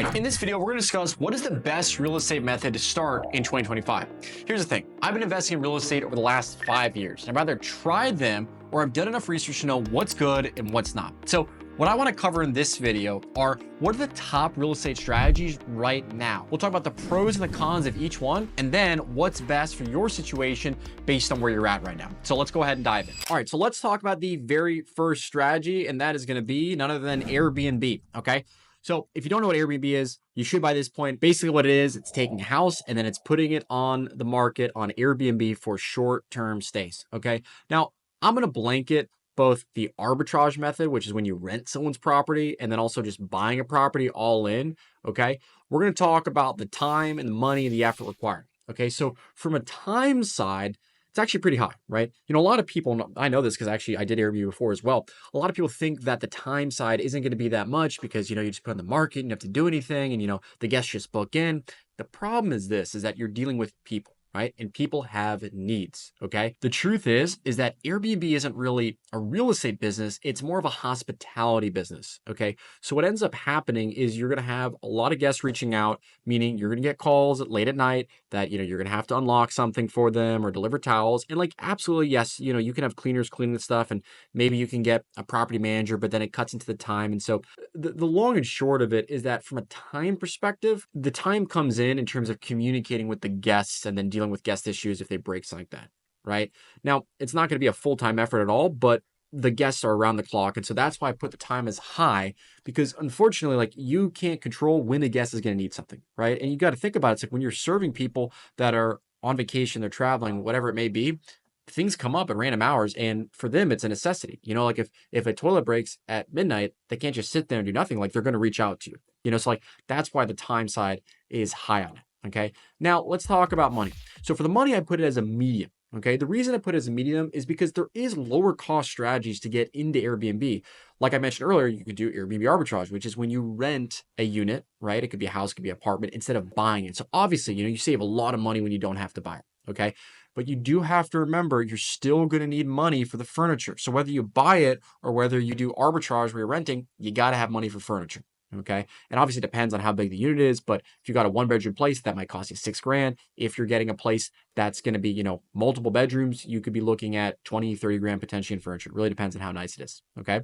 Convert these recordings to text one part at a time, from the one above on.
right, in this video, we're going to discuss what is the best real estate method to start in 2025. Here's the thing. I've been investing in real estate over the last 5 years, and I've either tried them or I've done enough research to know what's good and what's not. So what I want to cover in this video are what are the top real estate strategies right now. We'll talk about the pros and the cons of each one, and then what's best for your situation based on where you're at right now. So let's go ahead and dive in. All right, so let's talk about the very first strategy, and that is going to be none other than Airbnb, okay? So if you don't know what Airbnb is, you should by this point. Basically what it is, it's taking a house and then it's putting it on the market on Airbnb for short-term stays, okay? Now, I'm going to blanket both the arbitrage method, which is when you rent someone's property, and then also just buying a property all in, okay? We're going to talk about the time and the money and the effort required, okay? So from a time side, it's actually pretty high, right? You know, a lot of people, I know this because actually I did Airbnb before as well. A lot of people think that the time side isn't going to be that much because, you know, you just put on the market and you have to do anything and, you know, the guests just book in. The problem is this, is that you're dealing with people, right? And people have needs, okay? The truth is that Airbnb isn't really a real estate business. It's more of a hospitality business, okay? So what ends up happening is you're going to have a lot of guests reaching out, meaning you're going to get calls late at night that, you know, you're going to have to unlock something for them or deliver towels. And like, absolutely, yes, you know, you can have cleaners cleaning the stuff and maybe you can get a property manager, but then it cuts into the time. And so the long and short of it is that from a time perspective, the time comes in terms of communicating with the guests and then dealing with guest issues if they break something like that, right? Now, it's not going to be a full-time effort at all, but the guests are around the clock. And so that's why I put the time as high, because unfortunately, like, you can't control when a guest is going to need something, right? And you got to think about it. It's like when you're serving people that are on vacation, they're traveling, whatever it may be, things come up at random hours. And for them, it's a necessity. You know, like if a toilet breaks at midnight, they can't just sit there and do nothing. Like, they're going to reach out to you, you know? So like, that's why the time side is high on it. Okay. Now let's talk about money. So for the money, I put it as a medium. Okay. The reason I put it as a medium is because there is lower cost strategies to get into Airbnb. Like I mentioned earlier, you could do Airbnb arbitrage, which is when you rent a unit, right? It could be a house, it could be an apartment, instead of buying it. So obviously, you know, you save a lot of money when you don't have to buy it. Okay. But you do have to remember you're still going to need money for the furniture. So whether you buy it or whether you do arbitrage where you're renting, you got to have money for furniture. Okay. And obviously it depends on how big the unit is, but if you got a 1-bedroom place, that might cost you $6,000. If you're getting a place that's going to be, you know, multiple bedrooms, you could be looking at 20, 30 grand potentially in furniture. It really depends on how nice it is. Okay.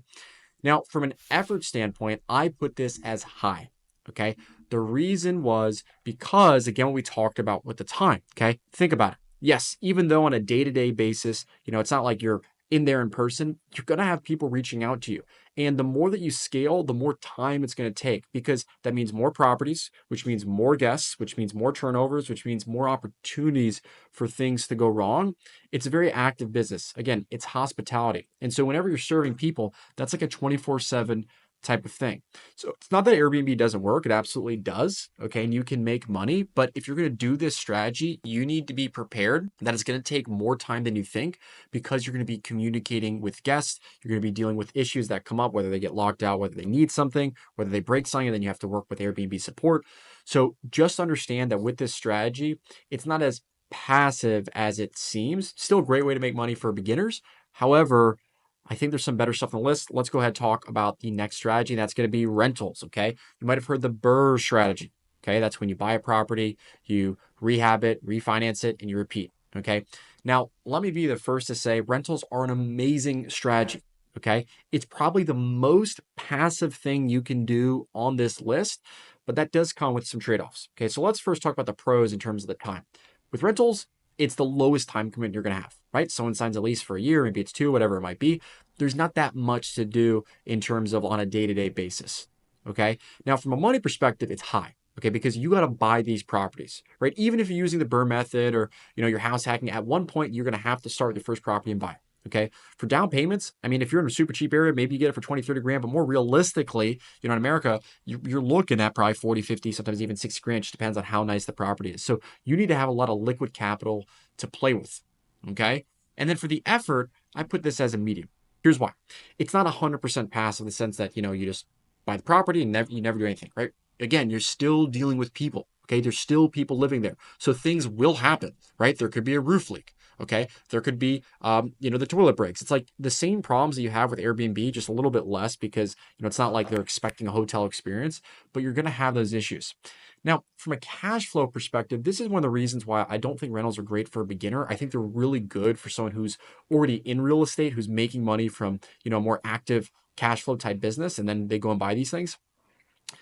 Now, from an effort standpoint, I put this as high. Okay. The reason was because, again, what we talked about with the time. Okay. Think about it. Yes, even though on a day-to-day basis, you know, it's not like you're in there in person, you're going to have people reaching out to you. And the more that you scale, the more time it's going to take, because that means more properties, which means more guests, which means more turnovers, which means more opportunities for things to go wrong. It's a very active business. Again, it's hospitality. And so whenever you're serving people, that's like a 24/7 type of thing. So it's not that Airbnb doesn't work. It absolutely does. Okay. And you can make money. But if you're going to do this strategy, you need to be prepared that it's going to take more time than you think, because you're going to be communicating with guests. You're going to be dealing with issues that come up, whether they get locked out, whether they need something, whether they break something, and then you have to work with Airbnb support. So just understand that with this strategy, it's not as passive as it seems. Still a great way to make money for beginners. However, I think there's some better stuff on the list. Let's go ahead and talk about the next strategy. And that's going to be rentals. Okay. You might have heard the BRRRR strategy. Okay. That's when you buy a property, you rehab it, refinance it, and you repeat. Okay. Now, let me be the first to say rentals are an amazing strategy. Okay. It's probably the most passive thing you can do on this list, but that does come with some trade-offs. Okay. So let's first talk about the pros in terms of the time. With rentals, it's the lowest time commitment you're going to have, right? Someone signs a lease for a year, maybe it's 2, whatever it might be. There's not that much to do in terms of on a day-to-day basis. Okay. Now, from a money perspective, it's high. Okay. Because you got to buy these properties, right? Even if you're using the BRRRR method or, you know, you're house hacking, at one point, you're going to have to start with your first property and buy it. Okay. For down payments, I mean, if you're in a super cheap area, maybe you get it for 20, 30 grand, but more realistically, you know, in America, you're looking at probably 40, 50, sometimes even 60 grand. It just depends on how nice the property is. So you need to have a lot of liquid capital to play with. Okay. And then for the effort, I put this as a medium. Here's why. It's not 100% passive in the sense that, you know, you just buy the property and you never do anything, right? Again, you're still dealing with people. Okay. There's still people living there. So things will happen, right? There could be a roof leak. Okay. There could be, the toilet breaks. It's like the same problems that you have with Airbnb, just a little bit less because, it's not like they're expecting a hotel experience, but you're going to have those issues. Now, from a cash flow perspective, this is one of the reasons why I don't think rentals are great for a beginner. I think they're really good for someone who's already in real estate, who's making money from, a more active cash flow type business, and then they go and buy these things.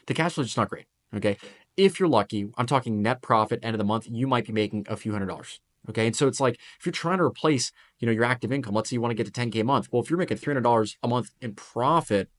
The cash flow is just not great. Okay. If you're lucky, I'm talking net profit end of the month, you might be making a few $100s. Okay. And so it's like if you're trying to replace, your active income, let's say you want to get to 10K a month. Well, if you're making $300 a month in profit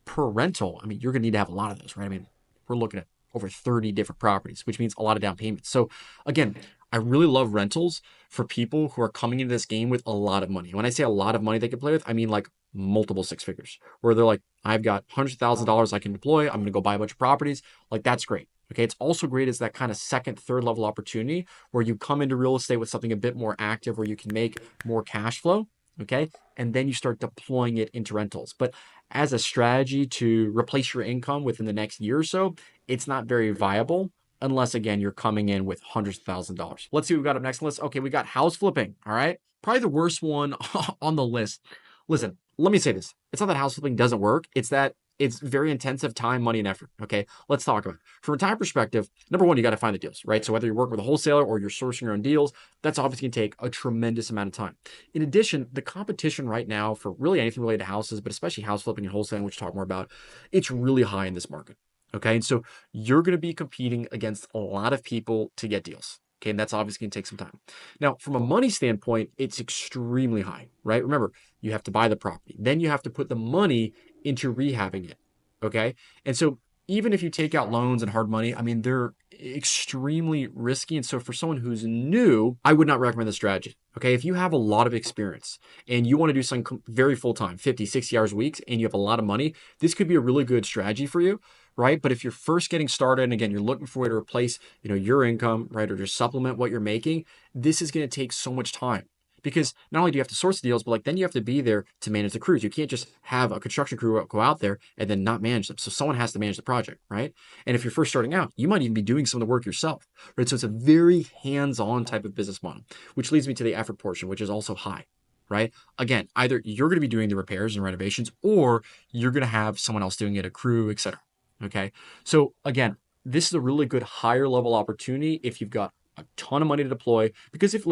per rental, I mean, you're going to need to have a lot of those, right? I mean, we're looking at over 30 different properties, which means a lot of down payments. So again, I really love rentals for people who are coming into this game with a lot of money. When I say a lot of money they can play with, I mean like multiple six figures, where they're like, I've got $100,000 I can deploy. I'm going to go buy a bunch of properties. Like that's great. Okay. It's also great as that kind of second, third level opportunity where you come into real estate with something a bit more active, where you can make more cash flow. Okay. And then you start deploying it into rentals. But as a strategy to replace your income within the next year or so, it's not very viable unless, again, you're coming in with hundreds of thousands of dollars. Let's see what we got up next on the list. Okay, we got house flipping. All right. Probably the worst one on the list. Listen, let me say this. It's not that house flipping doesn't work. It's that it's very intensive time, money, and effort. Okay, let's talk about it. From a time perspective, number one, you got to find the deals, right? So whether you're working with a wholesaler or you're sourcing your own deals, that's obviously going to take a tremendous amount of time. In addition, the competition right now for really anything related to houses, but especially house flipping and wholesaling, which we'll talk more about, it's really high in this market. Okay, and so you're going to be competing against a lot of people to get deals. Okay, and that's obviously going to take some time. Now, from a money standpoint, it's extremely high, right? Remember, you have to buy the property, then you have to put the money into rehabbing it. Okay, and so even if you take out loans and hard money, I mean, they're extremely risky. And so for someone who's new, I would not recommend this strategy. Okay, if you have a lot of experience and you want to do something very full time, 50, 60 hours a week, and you have a lot of money, this could be a really good strategy for you, right? But if you're first getting started, and again, you're looking for a way to replace, your income, right, or just supplement what you're making, this is going to take so much time. Because not only do you have to source the deals, but like then you have to be there to manage the crews. You can't just have a construction crew go out there and then not manage them. So someone has to manage the project, right? And if you're first starting out, you might even be doing some of the work yourself, right? So it's a very hands-on type of business model, which leads me to the effort portion, which is also high, right? Again, either you're going to be doing the repairs and renovations, or you're going to have someone else doing it, a crew, etc. Okay. So again, this is a really good higher level opportunity if you've got a ton of money to deploy. Because if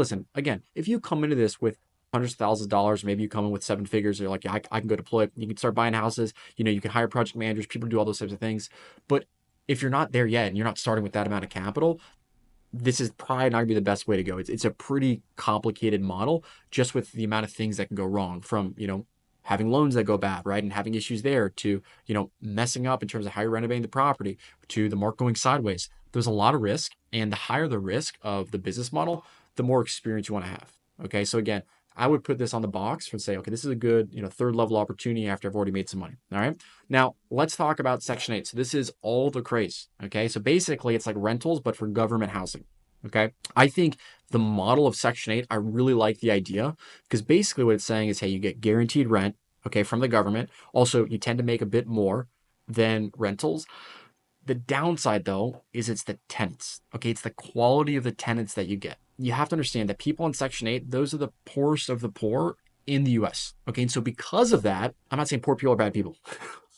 you come into this with hundreds of thousands of dollars, maybe you come in with seven figures, you're like, yeah, I can go deploy it. You can start buying houses, you can hire project managers, people do all those types of things. But if you're not there yet and you're not starting with that amount of capital, this is probably not gonna be the best way to go. It's a pretty complicated model just with the amount of things that can go wrong, from, having loans that go bad, right? And having issues there, to, messing up in terms of how you're renovating the property, to the market going sideways. There's a lot of risk, and the higher the risk of the business model, the more experience you want to have. Okay. So again, I would put this on the box and say, okay, this is a good, third level opportunity after I've already made some money. All right. Now let's talk about Section 8. So this is all the craze. Okay. So basically it's like rentals, but for government housing. Okay. I think the model of Section 8, I really like the idea, because basically what it's saying is, hey, you get guaranteed rent, okay, from the government. Also, you tend to make a bit more than rentals. The downside, though, is it's the tenants. Okay, it's the quality of the tenants that you get. You have to understand that people in Section 8, those are the poorest of the poor in the US. Okay, and so because of that, I'm not saying poor people are bad people.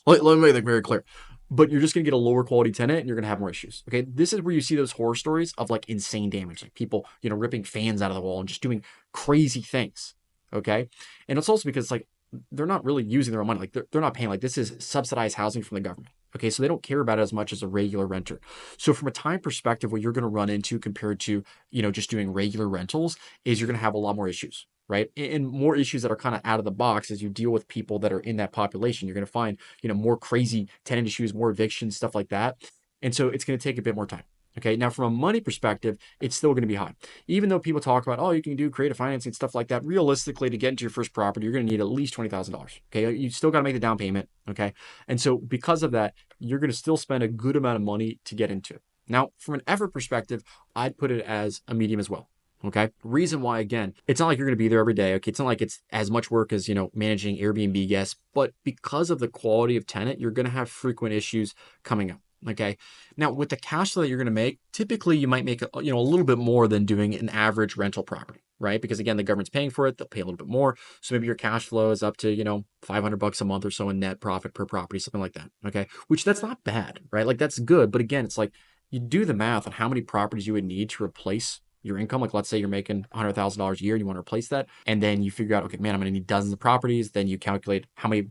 Let me make that very clear. But you're just going to get a lower quality tenant and you're going to have more issues. Okay. This is where you see those horror stories of like insane damage, like people, ripping fans out of the wall and just doing crazy things. Okay. And it's also because like they're not really using their own money. Like they're not paying, like this is subsidized housing from the government. Okay. So they don't care about it as much as a regular renter. So from a time perspective, what you're going to run into compared to, just doing regular rentals is you're going to have a lot more issues. Right. And more issues that are kind of out of the box as you deal with people that are in that population. You're going to find, more crazy tenant issues, more evictions, stuff like that. And so it's going to take a bit more time. Okay. Now, from a money perspective, it's still going to be high. Even though people talk about, oh, you can do creative financing, stuff like that. Realistically, to get into your first property, you're going to need at least $20,000. Okay. You still got to make the down payment. Okay. And so because of that, you're going to still spend a good amount of money to get into it. Now, from an effort perspective, I'd put it as a medium as well. Okay. Reason why, again, it's not like you're going to be there every day. Okay. It's not like it's as much work as, managing Airbnb guests, but because of the quality of tenant, you're going to have frequent issues coming up. Okay. Now, with the cash flow that you're going to make, typically you might make a little bit more than doing an average rental property, right? Because again, the government's paying for it, they'll pay a little bit more. So maybe your cash flow is up to, $500 a month or so in net profit per property, something like that. Okay. Which that's not bad, right? Like that's good. But again, it's like you do the math on how many properties you would need to replace your income. Like let's say you're making $100,000 a year and you want to replace that. And then you figure out, okay, man, I'm going to need dozens of properties. Then you calculate how many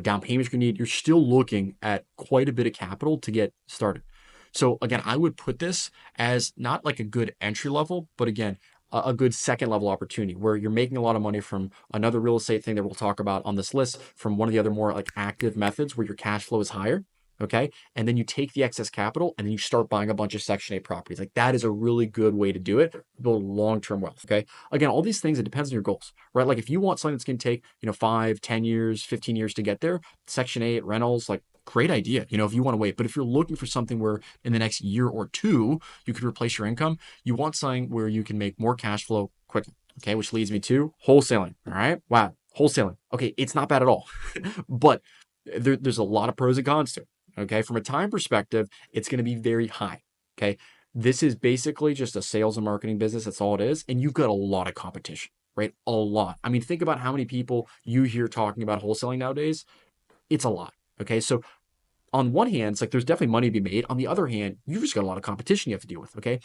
down payments you need, you're still looking at quite a bit of capital to get started. So again, I would put this as not like a good entry level, but again, a good second level opportunity where you're making a lot of money from another real estate thing that we'll talk about on this list, from one of the other more like active methods where your cash flow is higher. Okay. And then you take the excess capital and then you start buying a bunch of Section 8 properties. Like that is a really good way to do it, build long-term wealth. Okay. Again, all these things, it depends on your goals, right? Like if you want something that's going to take, 5, 10 years, 15 years to get there, Section 8 rentals, like great idea, if you want to wait. But if you're looking for something where in the next year or two, you could replace your income, you want something where you can make more cash flow quickly. Okay. Which leads me to wholesaling. All right. Wow. Wholesaling. Okay. It's not bad at all, but there's a lot of pros and cons to it. Okay. From a time perspective, it's going to be very high. Okay. This is basically just a sales and marketing business. That's all it is. And you've got a lot of competition, right? A lot. I mean, think about how many people you hear talking about wholesaling nowadays. It's a lot. Okay. So on one hand, it's like there's definitely money to be made. On the other hand, you've just got a lot of competition you have to deal with. Okay.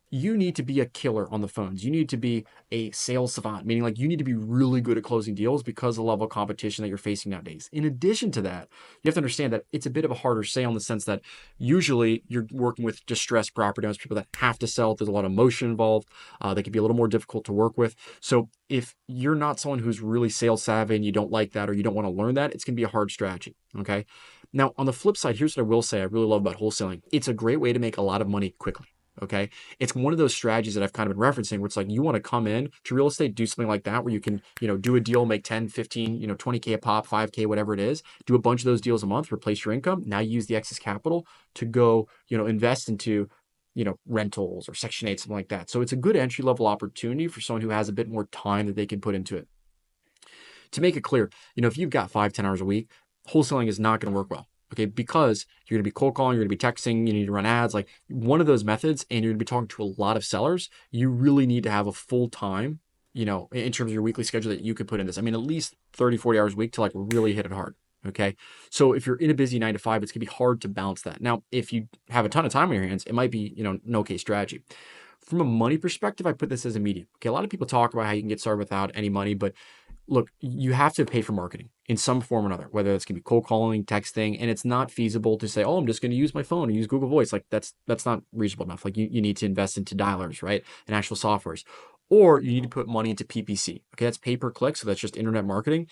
You need to be a killer on the phones. You need to be a sales savant, meaning like you need to be really good at closing deals because of the level of competition that you're facing nowadays. In addition to that, you have to understand that it's a bit of a harder sale in the sense that usually you're working with distressed property owners, people that have to sell. There's a lot of emotion involved. They can be a little more difficult to work with. So if you're not someone who's really sales savvy and you don't like that or you don't want to learn that, it's going to be a hard strategy. Okay. Now, on the flip side, here's what I will say I really love about wholesaling. It's a great way to make a lot of money quickly. Okay. It's one of those strategies that I've kind of been referencing where it's like you want to come in to real estate, do something like that where you can, do a deal, make 10, 15, 20K a pop, 5K, whatever it is, do a bunch of those deals a month, replace your income. Now you use the excess capital to go, invest into, rentals or Section 8, something like that. So it's a good entry level opportunity for someone who has a bit more time that they can put into it. To make it clear, if you've got 5, 10 hours a week, wholesaling is not going to work well. Okay, because you're going to be cold calling, you're going to be texting, you need to run ads, like one of those methods, and you're going to be talking to a lot of sellers. You really need to have a full time, in terms of your weekly schedule that you could put in this. I mean, at least 30, 40 hours a week to like really hit it hard. Okay. So if you're in a busy 9 to 5, it's going to be hard to balance that. Now, if you have a ton of time on your hands, it might be, no case strategy. From a money perspective, I put this as a medium. Okay. A lot of people talk about how you can get started without any money, but look, you have to pay for marketing in some form or another, whether it's going to be cold calling, texting, and it's not feasible to say, oh, I'm just going to use my phone and use Google Voice. Like that's not reasonable enough. Like you need to invest into dialers, right? And actual softwares, or you need to put money into PPC. Okay. That's pay per click. So that's just internet marketing.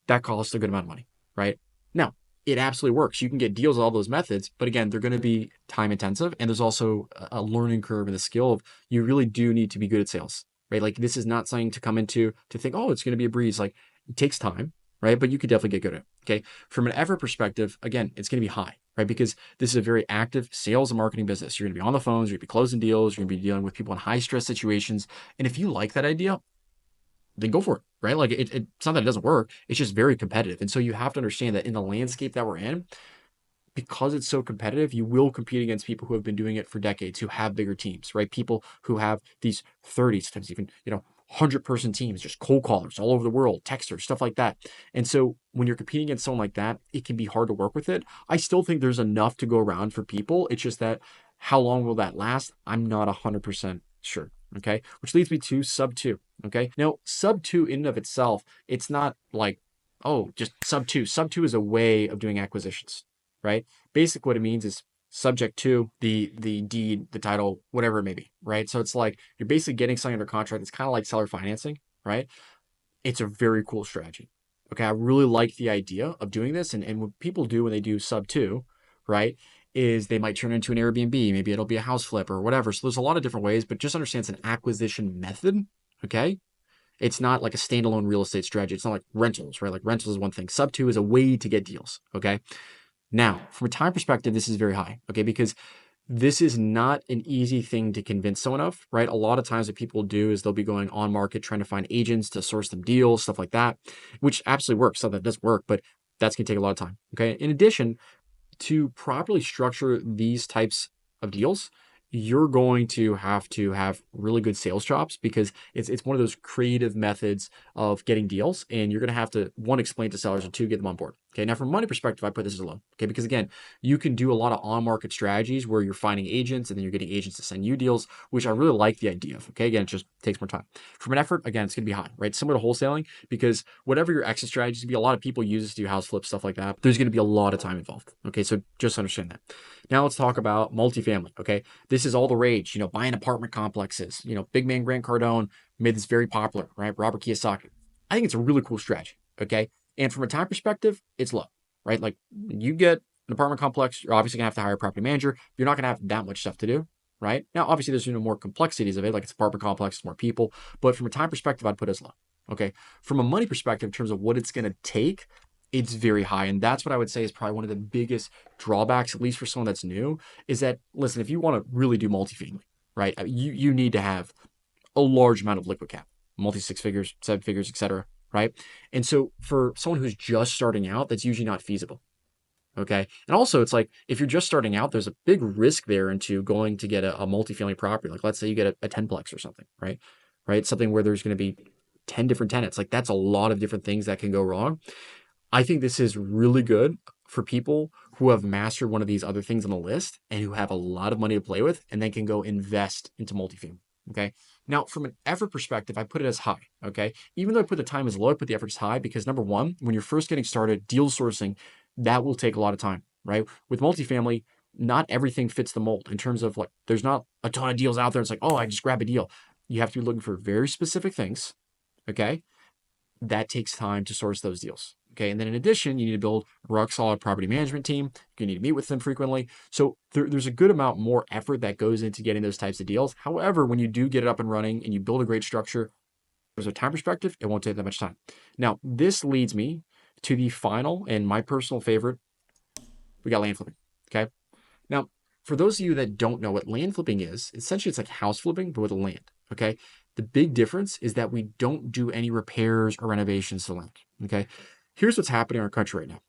That costs a good amount of money, right? Now, it absolutely works. You can get deals with all those methods, but again, they're going to be time intensive. And there's also a learning curve and the skill of you really do need to be good at sales. Right? Like this is not something to come into to think, oh, it's going to be a breeze. Like it takes time, right? But you could definitely get good at it. Okay. From an effort perspective, again, it's going to be high, right? Because this is a very active sales and marketing business. You're going to be on the phones, you're going to be closing deals, you're going to be dealing with people in high stress situations. And if you like that idea, then go for it, right? Like it's not that it doesn't work. It's just very competitive. And so you have to understand that in the landscape that we're in, because it's so competitive, you will compete against people who have been doing it for decades, who have bigger teams, right? People who have these 30, sometimes even, 100-person teams, just cold callers all over the world, texters, stuff like that. And so when you're competing against someone like that, it can be hard to work with it. I still think there's enough to go around for people. It's just that how long will that last? I'm not 100% sure. Okay. Which leads me to sub 2. Okay. Now, sub 2 in and of itself, it's not like, oh, just sub 2. Sub 2 is a way of doing acquisitions, right? Basic what it means is subject to the deed, the title, whatever it may be, right? So it's like you're basically getting something under contract. It's kind of like seller financing, right? It's a very cool strategy. Okay, I really like the idea of doing this. And what people do when they do sub 2, right, is they might turn it into an Airbnb. Maybe it'll be a house flip or whatever. So there's a lot of different ways, but just understand it's an acquisition method, okay? It's not like a standalone real estate strategy. It's not like rentals, right? Like rentals is one thing. Sub 2 is a way to get deals, okay? Now, from a time perspective, this is very high, okay? Because this is not an easy thing to convince someone of, right? A lot of times what people do is they'll be going on market, trying to find agents to source them deals, stuff like that, which absolutely works. So that does work, but that's going to take a lot of time, okay? In addition, to properly structure these types of deals, you're going to have really good sales chops because it's one of those creative methods of getting deals, and you're going to have to, one, explain to sellers, and two, get them on board. Okay, now from a money perspective, I put this as a loan. Okay, because again, you can do a lot of on-market strategies where you're finding agents and then you're getting agents to send you deals, which I really like the idea of. Okay, again, it just takes more time. From an effort, again, it's going to be high, right? Similar to wholesaling, because whatever your exit strategy is going to be, a lot of people use this to do house flips, stuff like that. There's going to be a lot of time involved. Okay, so just understand that. Now let's talk about multifamily. Okay, this is all the rage, buying apartment complexes. Big man Grant Cardone made this very popular, right? Robert Kiyosaki. I think it's a really cool strategy. Okay, and from a time perspective, it's low, right? Like, you get an apartment complex, you're obviously gonna have to hire a property manager. You're not gonna have that much stuff to do, right? Now, obviously, there's more complexities of it, like it's apartment complex, it's more people, but from a time perspective, I'd put it as low. Okay, from a money perspective, in terms of what it's gonna take, it's very high. And that's what I would say is probably one of the biggest drawbacks, at least for someone that's new, is that, listen, if you want to really do multifamily, right, you need to have a large amount of liquid cap, multi six figures, seven figures, etc. Right. And so for someone who's just starting out, that's usually not feasible. Okay. And also, it's like, if you're just starting out, there's a big risk there into going to get a multifamily property. Like, let's say you get a 10-plex or something, right? Right. Something where there's going to be 10 different tenants. Like, that's a lot of different things that can go wrong. I think this is really good for people who have mastered one of these other things on the list and who have a lot of money to play with, and then can go invest into multifamily. Okay. Now, from an effort perspective, I put it as high. Okay. Even though I put the time as low, I put the effort as high because, number one, when you're first getting started, deal sourcing, that will take a lot of time, right? With multifamily, not everything fits the mold in terms of, like, there's not a ton of deals out there. It's like, oh, I just grab a deal. You have to be looking for very specific things. Okay. That takes time to source those deals. Okay. And then in addition, you need to build a rock solid property management team. You need to meet with them frequently. So there's a good amount more effort that goes into getting those types of deals. However, when you do get it up and running and you build a great structure, there's a time perspective, it won't take that much time. Now, this leads me to the final and my personal favorite. We got land flipping. Okay. Now, for those of you that don't know what land flipping is, essentially it's like house flipping, but with land. Okay. The big difference is that we don't do any repairs or renovations to land. Okay. Here's what's happening in our country right now.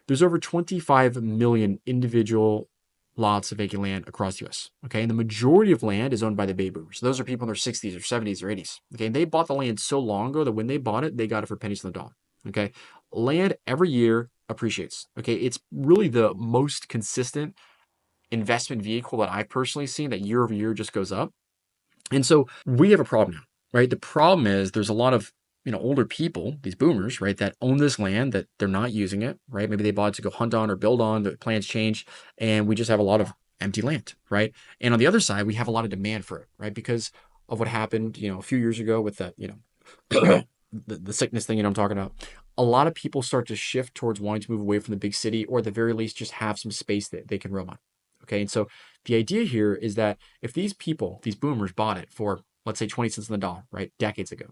There's over 25 million individual lots of vacant land across the US. Okay. And the majority of land is owned by the baby boomers. So those are people in their 60s or 70s or 80s. Okay. And they bought the land so long ago that when they bought it, they got it for pennies on the dollar. Okay. Land every year appreciates. Okay. It's really the most consistent investment vehicle that I've personally seen that year over year just goes up. And so we have a problem now, right? The problem is there's a lot of, older people, these boomers, right, that own this land that they're not using it, right? Maybe they bought it to go hunt on or build on, the plans change, and we just have a lot of empty land, right? And on the other side, we have a lot of demand for it, right? Because of what happened, a few years ago with that, the sickness thing, I'm talking about. A lot of people start to shift towards wanting to move away from the big city, or at the very least, just have some space that they can roam on. Okay. And so the idea here is that if these people, these boomers, bought it for, let's say, 20 cents on the dollar, right, decades ago,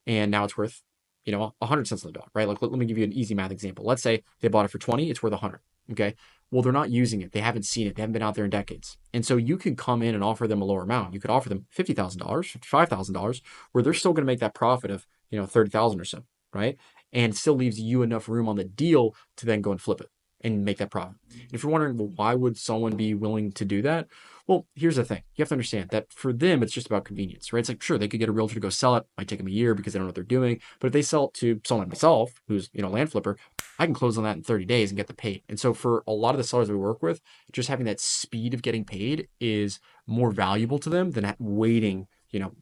and now it's worth, 100 cents on the dollar, right? Like, let me give you an easy math example. Let's say they bought it for 20, it's worth 100. Okay. Well, they're not using it. They haven't seen it. They haven't been out there in decades. And so you can come in and offer them a lower amount. You could offer them $50,000, $55,000, where they're still going to make that profit of, 30,000 or so, right? And it still leaves you enough room on the deal to then go and flip it and make that profit. If you're wondering, well, why would someone be willing to do that? Well, here's the thing. You have to understand that for them, it's just about convenience, right? It's like, sure, they could get a realtor to go sell it. Might take them a year because they don't know what they're doing. But if they sell it to someone like myself, who's, a land flipper, I can close on that in 30 days and get the paid. And so for a lot of the sellers we work with, just having that speed of getting paid is more valuable to them than waiting,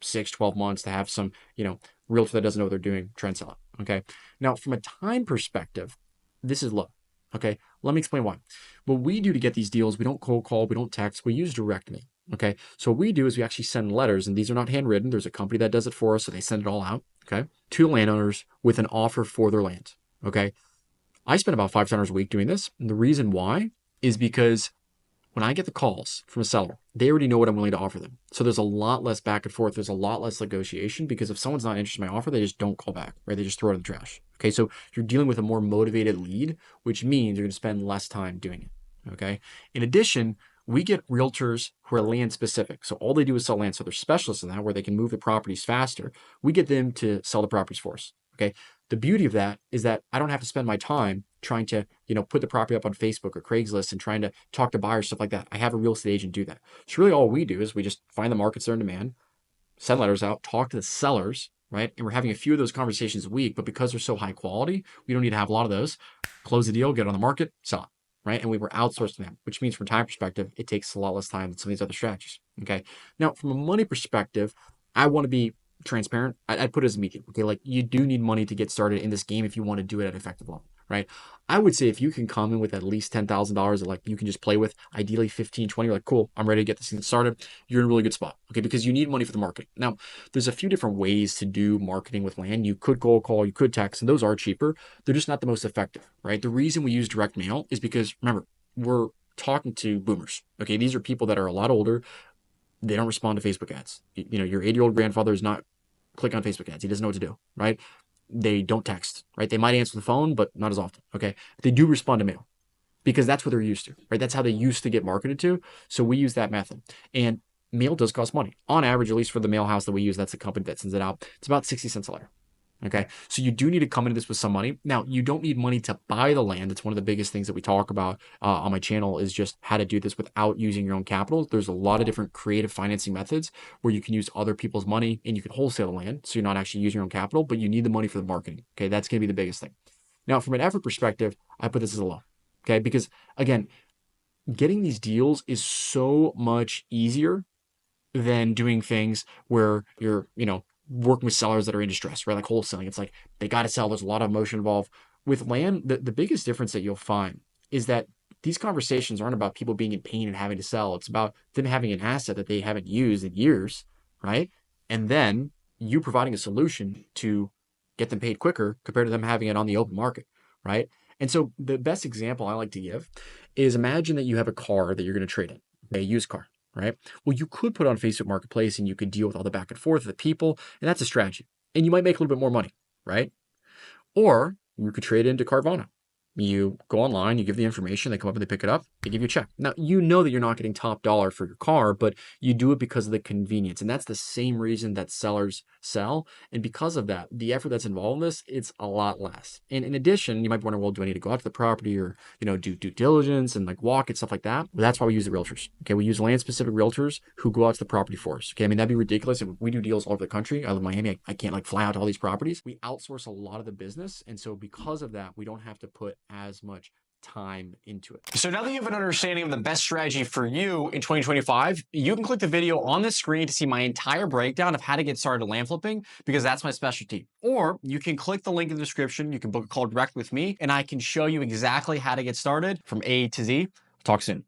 6, 12 months to have some, realtor that doesn't know what they're doing try and sell it. Okay. Now, from a time perspective, this is low. Okay, let me explain why. What we do to get these deals, we don't cold call, we don't text, we use direct mail. Okay, so what we do is we actually send letters, and these are not handwritten. There's a company that does it for us, so they send it all out, okay, to landowners with an offer for their land. Okay, I spend about 5 hours a week doing this. And the reason why is because when I get the calls from a seller, they already know what I'm willing to offer them. So there's a lot less back and forth. There's a lot less negotiation because if someone's not interested in my offer, they just don't call back, right? They just throw it in the trash. Okay, so you're dealing with a more motivated lead, which means you're going to spend less time doing it. Okay. In addition, we get realtors who are land specific. So all they do is sell land. So they're specialists in that, where they can move the properties faster. We get them to sell the properties for us. Okay. The beauty of that is that I don't have to spend my time trying to, put the property up on Facebook or Craigslist and trying to talk to buyers, stuff like that. I have a real estate agent do that. So really all we do is we just find the markets that are in demand, send letters out, talk to the sellers, right? And we're having a few of those conversations a week, but because they're so high quality, we don't need to have a lot of those. Close the deal, get it on the market, sell it, right? And we were outsourcing them, which means from time perspective, it takes a lot less time than some of these other strategies, okay? Now, from a money perspective, I want to be transparent. I'd put it as a medium, okay? Like you do need money to get started in this game if you want to do it at an effective level, right? I would say if you can come in with at least $10,000 that like you can just play with, ideally 15, 20, you're like, cool, I'm ready to get this thing started. You're in a really good spot, okay? Because you need money for the marketing. Now, there's a few different ways to do marketing with land. You could cold call, you could text, and those are cheaper. They're just not the most effective, right? The reason we use direct mail is because remember, we're talking to boomers, okay? These are people that are a lot older. They don't respond to Facebook ads. Your 80-year-old grandfather is not clicking on Facebook ads. He doesn't know what to do, right? They don't text, right? They might answer the phone, but not as often, okay? They do respond to mail because that's what they're used to, right? That's how they used to get marketed to. So we use that method. And mail does cost money. On average, at least for the mail house that we use, that's the company that sends it out, it's about 60 cents a letter. Okay. So you do need to come into this with some money. Now, you don't need money to buy the land. It's one of the biggest things that we talk about on my channel is just how to do this without using your own capital. There's a lot of different creative financing methods where you can use other people's money and you can wholesale the land. So you're not actually using your own capital, but you need the money for the marketing. Okay. That's going to be the biggest thing. Now, from an effort perspective, I put this as a low. Okay. Because again, getting these deals is so much easier than doing things where you're, working with sellers that are in distress, right? Like wholesaling. It's like they got to sell. There's a lot of emotion involved. With land, the biggest difference that you'll find is that these conversations aren't about people being in pain and having to sell. It's about them having an asset that they haven't used in years, right? And then you providing a solution to get them paid quicker compared to them having it on the open market, right? And so the best example I like to give is imagine that you have a car that you're going to trade in, a used car, right? Well, you could put on Facebook Marketplace and you could deal with all the back and forth of the people, and that's a strategy. And you might make a little bit more money, right? Or you could trade it into Carvana. You go online, you give the information, they come up and they pick it up, they give you a check. Now, you know that you're not getting top dollar for your car, but you do it because of the convenience. And that's the same reason that sellers sell. And because of that, the effort that's involved in this, it's a lot less. And in addition, you might be wondering, well, do I need to go out to the property or, do due diligence and like walk and stuff like that? Well, that's why we use the realtors. Okay. We use land-specific realtors who go out to the property for us. Okay. I mean, that'd be ridiculous if we do deals all over the country. I live in Miami. I can't like fly out to all these properties. We outsource a lot of the business. And so because of that, we don't have to put as much time into it. So now that you have an understanding of the best strategy for you in 2025, you can click the video on the screen to see my entire breakdown of how to get started land flipping, because that's my specialty. Or you can click the link in the description. You can book a call directly with me and I can show you exactly how to get started from A to Z. Talk soon.